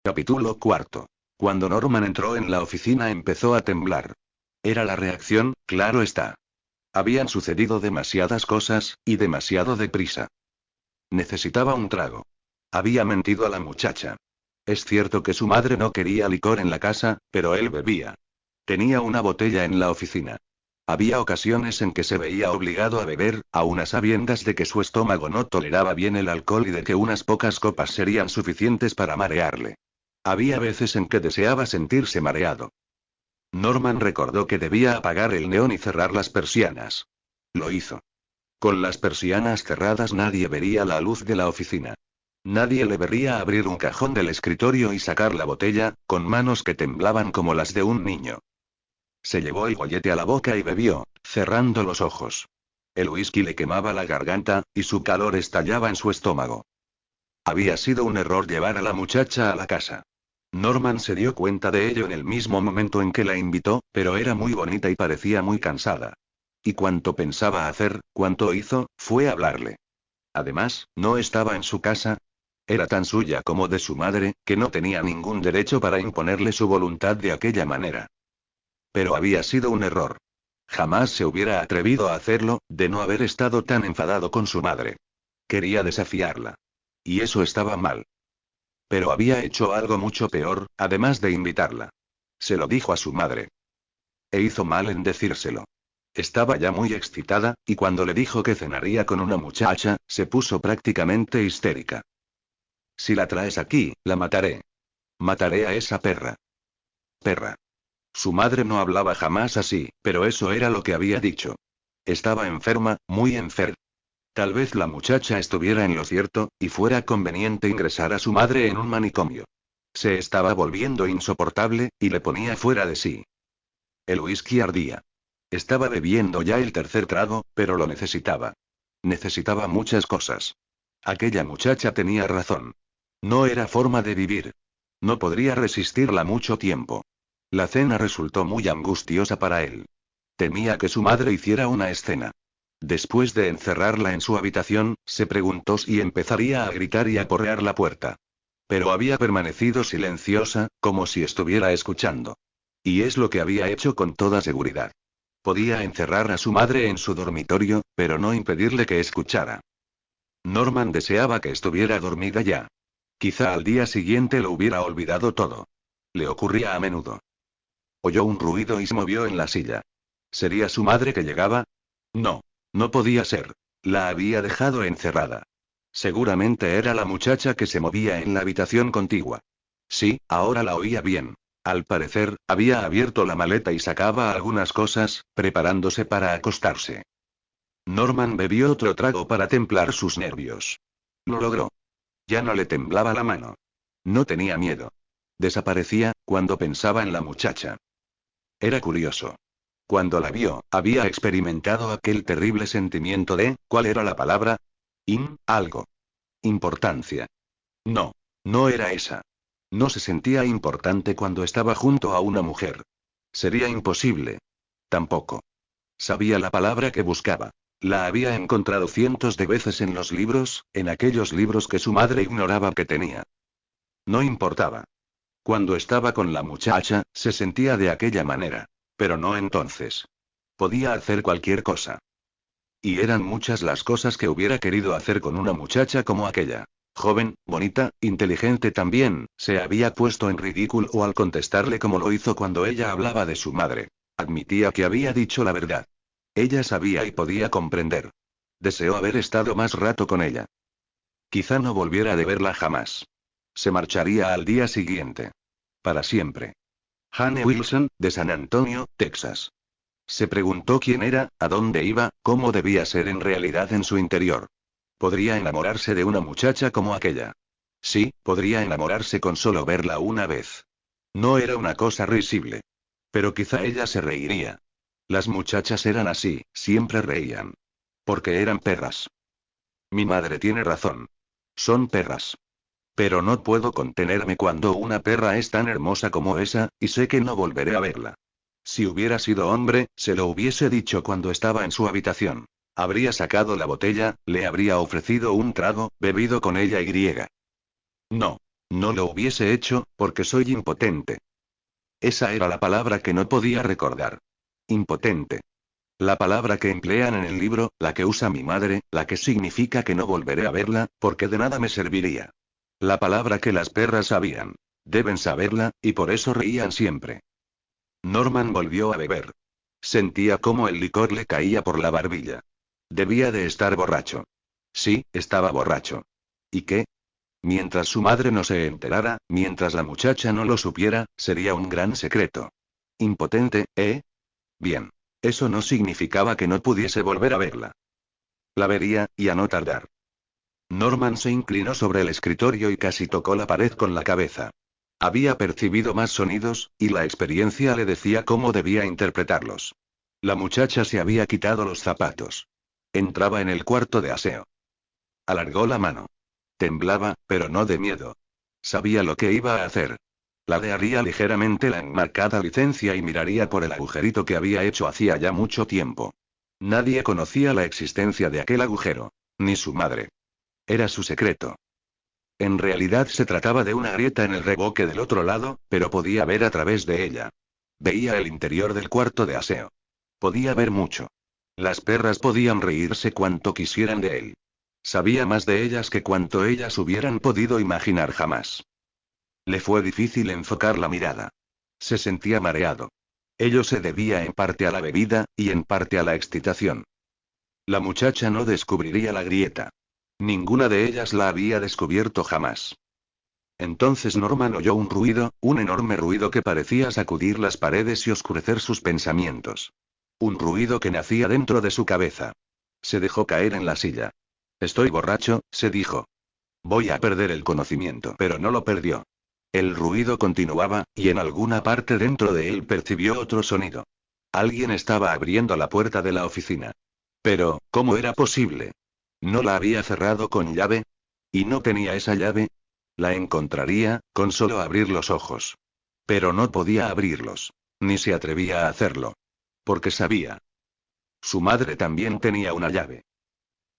Capítulo cuarto. Cuando Norman entró en la oficina empezó a temblar. Era la reacción, claro está. Habían sucedido demasiadas cosas, y demasiado deprisa. Necesitaba un trago. Había mentido a la muchacha. Es cierto que su madre no quería licor en la casa, pero él bebía. Tenía una botella en la oficina. Había ocasiones en que se veía obligado a beber, aun a sabiendas de que su estómago no toleraba bien el alcohol y de que unas pocas copas serían suficientes para marearle. Había veces en que deseaba sentirse mareado. Norman recordó que debía apagar el neón y cerrar las persianas. Lo hizo. Con las persianas cerradas nadie vería la luz de la oficina. Nadie le vería abrir un cajón del escritorio y sacar la botella, con manos que temblaban como las de un niño. Se llevó el gollete a la boca y bebió, cerrando los ojos. El whisky le quemaba la garganta, y su calor estallaba en su estómago. Había sido un error llevar a la muchacha a la casa. Norman se dio cuenta de ello en el mismo momento en que la invitó, pero era muy bonita y parecía muy cansada. Y cuanto pensaba hacer, cuanto hizo, fue hablarle. Además, no estaba en su casa. Era tan suya como de su madre, que no tenía ningún derecho para imponerle su voluntad de aquella manera. Pero había sido un error. Jamás se hubiera atrevido a hacerlo, de no haber estado tan enfadado con su madre. Quería desafiarla. Y eso estaba mal. Pero había hecho algo mucho peor, además de invitarla. Se lo dijo a su madre. E hizo mal en decírselo. Estaba ya muy excitada, y cuando le dijo que cenaría con una muchacha, se puso prácticamente histérica. Si la traes aquí, la mataré. Mataré a esa perra. Perra. Su madre no hablaba jamás así, pero eso era lo que había dicho. Estaba enferma, muy enferma. Tal vez la muchacha estuviera en lo cierto, y fuera conveniente ingresar a su madre en un manicomio. Se estaba volviendo insoportable, y le ponía fuera de sí. El whisky ardía. Estaba bebiendo ya el tercer trago, pero lo necesitaba. Necesitaba muchas cosas. Aquella muchacha tenía razón. No era forma de vivir. No podría resistirla mucho tiempo. La cena resultó muy angustiosa para él. Temía que su madre hiciera una escena. Después de encerrarla en su habitación, se preguntó si empezaría a gritar y a porrear la puerta. Pero había permanecido silenciosa, como si estuviera escuchando. Y es lo que había hecho con toda seguridad. Podía encerrar a su madre en su dormitorio, pero no impedirle que escuchara. Norman deseaba que estuviera dormida ya. Quizá al día siguiente lo hubiera olvidado todo. Le ocurría a menudo. Oyó un ruido y se movió en la silla. ¿Sería su madre que llegaba? No. No podía ser. La había dejado encerrada. Seguramente era la muchacha que se movía en la habitación contigua. Sí, ahora la oía bien. Al parecer, había abierto la maleta y sacaba algunas cosas, preparándose para acostarse. Norman bebió otro trago para templar sus nervios. Lo logró. Ya no le temblaba la mano. No tenía miedo. Desaparecía, cuando pensaba en la muchacha. Era curioso. Cuando la vio, había experimentado aquel terrible sentimiento de, ¿cuál era la palabra? Algo. Importancia. No. No era esa. No se sentía importante cuando estaba junto a una mujer. Sería imposible. Tampoco. Sabía la palabra que buscaba. La había encontrado cientos de veces en los libros, en aquellos libros que su madre ignoraba que tenía. No importaba. Cuando estaba con la muchacha, se sentía de aquella manera. Pero no entonces. Podía hacer cualquier cosa. Y eran muchas las cosas que hubiera querido hacer con una muchacha como aquella. Joven, bonita, inteligente también, se había puesto en ridículo al contestarle como lo hizo cuando ella hablaba de su madre. Admitía que había dicho la verdad. Ella sabía y podía comprender. Deseó haber estado más rato con ella. Quizá no volviera de verla jamás. Se marcharía al día siguiente. Para siempre. Jane Wilson, de San Antonio, Texas. Se preguntó quién era, a dónde iba, cómo debía ser en realidad en su interior. ¿Podría enamorarse de una muchacha como aquella? Sí, podría enamorarse con solo verla una vez. No era una cosa risible. Pero quizá ella se reiría. Las muchachas eran así, siempre reían. Porque eran perras. Mi madre tiene razón. Son perras. Pero no puedo contenerme cuando una perra es tan hermosa como esa, y sé que no volveré a verla. Si hubiera sido hombre, se lo hubiese dicho cuando estaba en su habitación. Habría sacado la botella, le habría ofrecido un trago, bebido con ella y griega. No. No lo hubiese hecho, porque soy impotente. Esa era la palabra que no podía recordar. Impotente. La palabra que emplean en el libro, la que usa mi madre, la que significa que no volveré a verla, porque de nada me serviría. La palabra que las perras sabían. Deben saberla, y por eso reían siempre. Norman volvió a beber. Sentía cómo el licor le caía por la barbilla. Debía de estar borracho. Sí, estaba borracho. ¿Y qué? Mientras su madre no se enterara, mientras la muchacha no lo supiera, sería un gran secreto. Impotente, ¿eh? Bien. Eso no significaba que no pudiese volver a verla. La vería, y a no tardar. Norman se inclinó sobre el escritorio y casi tocó la pared con la cabeza. Había percibido más sonidos, y la experiencia le decía cómo debía interpretarlos. La muchacha se había quitado los zapatos. Entraba en el cuarto de aseo. Alargó la mano. Temblaba, pero no de miedo. Sabía lo que iba a hacer. Ladearía ligeramente la enmarcada licencia y miraría por el agujerito que había hecho hacía ya mucho tiempo. Nadie conocía la existencia de aquel agujero. Ni su madre. Era su secreto. En realidad se trataba de una grieta en el revoque del otro lado, pero podía ver a través de ella. Veía el interior del cuarto de aseo. Podía ver mucho. Las perras podían reírse cuanto quisieran de él. Sabía más de ellas que cuanto ellas hubieran podido imaginar jamás. Le fue difícil enfocar la mirada. Se sentía mareado. Ello se debía en parte a la bebida, y en parte a la excitación. La muchacha no descubriría la grieta. Ninguna de ellas la había descubierto jamás. Entonces Norman oyó un ruido, un enorme ruido que parecía sacudir las paredes y oscurecer sus pensamientos. Un ruido que nacía dentro de su cabeza. Se dejó caer en la silla. Estoy borracho, se dijo. Voy a perder el conocimiento, pero no lo perdió. El ruido continuaba, y en alguna parte dentro de él percibió otro sonido. Alguien estaba abriendo la puerta de la oficina. Pero, ¿cómo era posible? ¿No la había cerrado con llave? ¿Y no tenía esa llave? La encontraría, con solo abrir los ojos. Pero no podía abrirlos. Ni se atrevía a hacerlo. Porque sabía. Su madre también tenía una llave.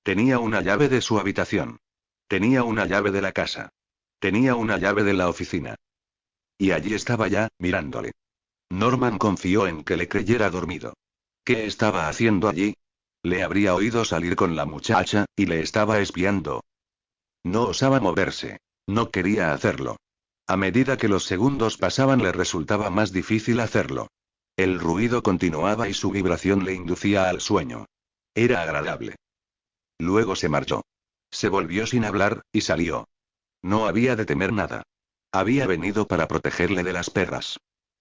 Tenía una llave de su habitación. Tenía una llave de la casa. Tenía una llave de la oficina. Y allí estaba ya, mirándole. Norman confió en que le creyera dormido. ¿Qué estaba haciendo allí? Le habría oído salir con la muchacha, y le estaba espiando. No osaba moverse. No quería hacerlo. A medida que los segundos pasaban le resultaba más difícil hacerlo. El ruido continuaba y su vibración le inducía al sueño. Era agradable. Luego se marchó. Se volvió sin hablar, y salió. No había de temer nada. Había venido para protegerle de las perras.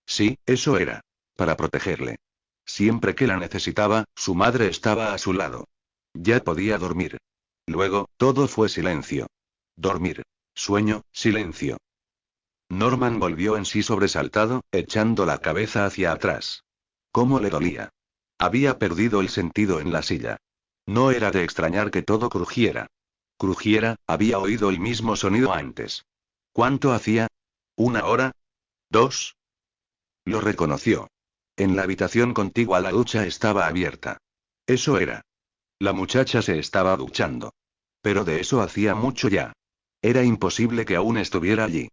Sí, eso era. Para protegerle. Siempre que la necesitaba, su madre estaba a su lado. Ya podía dormir. Luego, todo fue silencio. Dormir. Sueño, silencio. Norman volvió en sí sobresaltado, echando la cabeza hacia atrás. ¿Cómo le dolía? Había perdido el sentido en la silla. No era de extrañar que todo crujiera. Crujiera, había oído el mismo sonido antes. ¿Cuánto hacía? ¿1 hora? ¿2? Lo reconoció. En la habitación contigua a la ducha estaba abierta. Eso era. La muchacha se estaba duchando. Pero de eso hacía mucho ya. Era imposible que aún estuviera allí.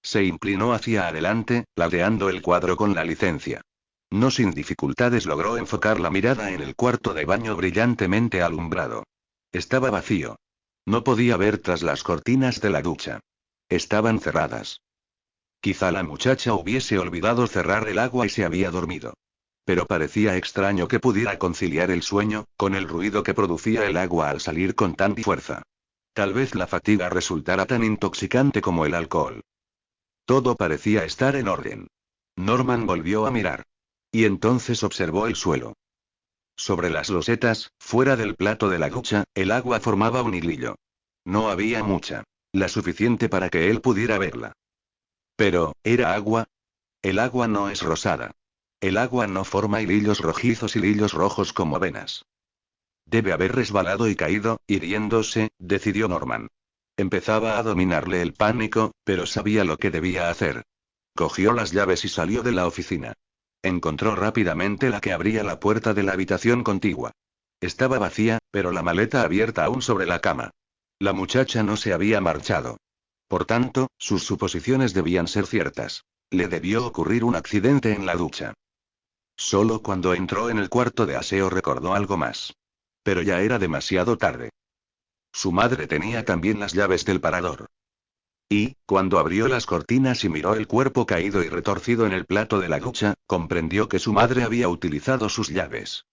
Se inclinó hacia adelante, ladeando el cuadro con la licencia. No sin dificultades logró enfocar la mirada en el cuarto de baño brillantemente alumbrado. Estaba vacío. No podía ver tras las cortinas de la ducha. Estaban cerradas. Quizá la muchacha hubiese olvidado cerrar el agua y se había dormido. Pero parecía extraño que pudiera conciliar el sueño, con el ruido que producía el agua al salir con tanta fuerza. Tal vez la fatiga resultara tan intoxicante como el alcohol. Todo parecía estar en orden. Norman volvió a mirar. Y entonces observó el suelo. Sobre las losetas, fuera del plato de la ducha, el agua formaba un hilillo. No había mucha. La suficiente para que él pudiera verla. Pero, ¿era agua? El agua no es rosada. El agua no forma hilillos rojizos, hilillos rojos como venas. Debe haber resbalado y caído, hiriéndose, decidió Norman. Empezaba a dominarle el pánico, pero sabía lo que debía hacer. Cogió las llaves y salió de la oficina. Encontró rápidamente la que abría la puerta de la habitación contigua. Estaba vacía, pero la maleta abierta aún sobre la cama. La muchacha no se había marchado. Por tanto, sus suposiciones debían ser ciertas. Le debió ocurrir un accidente en la ducha. Solo cuando entró en el cuarto de aseo recordó algo más. Pero ya era demasiado tarde. Su madre tenía también las llaves del parador. Y, cuando abrió las cortinas y miró el cuerpo caído y retorcido en el plato de la ducha, comprendió que su madre había utilizado sus llaves.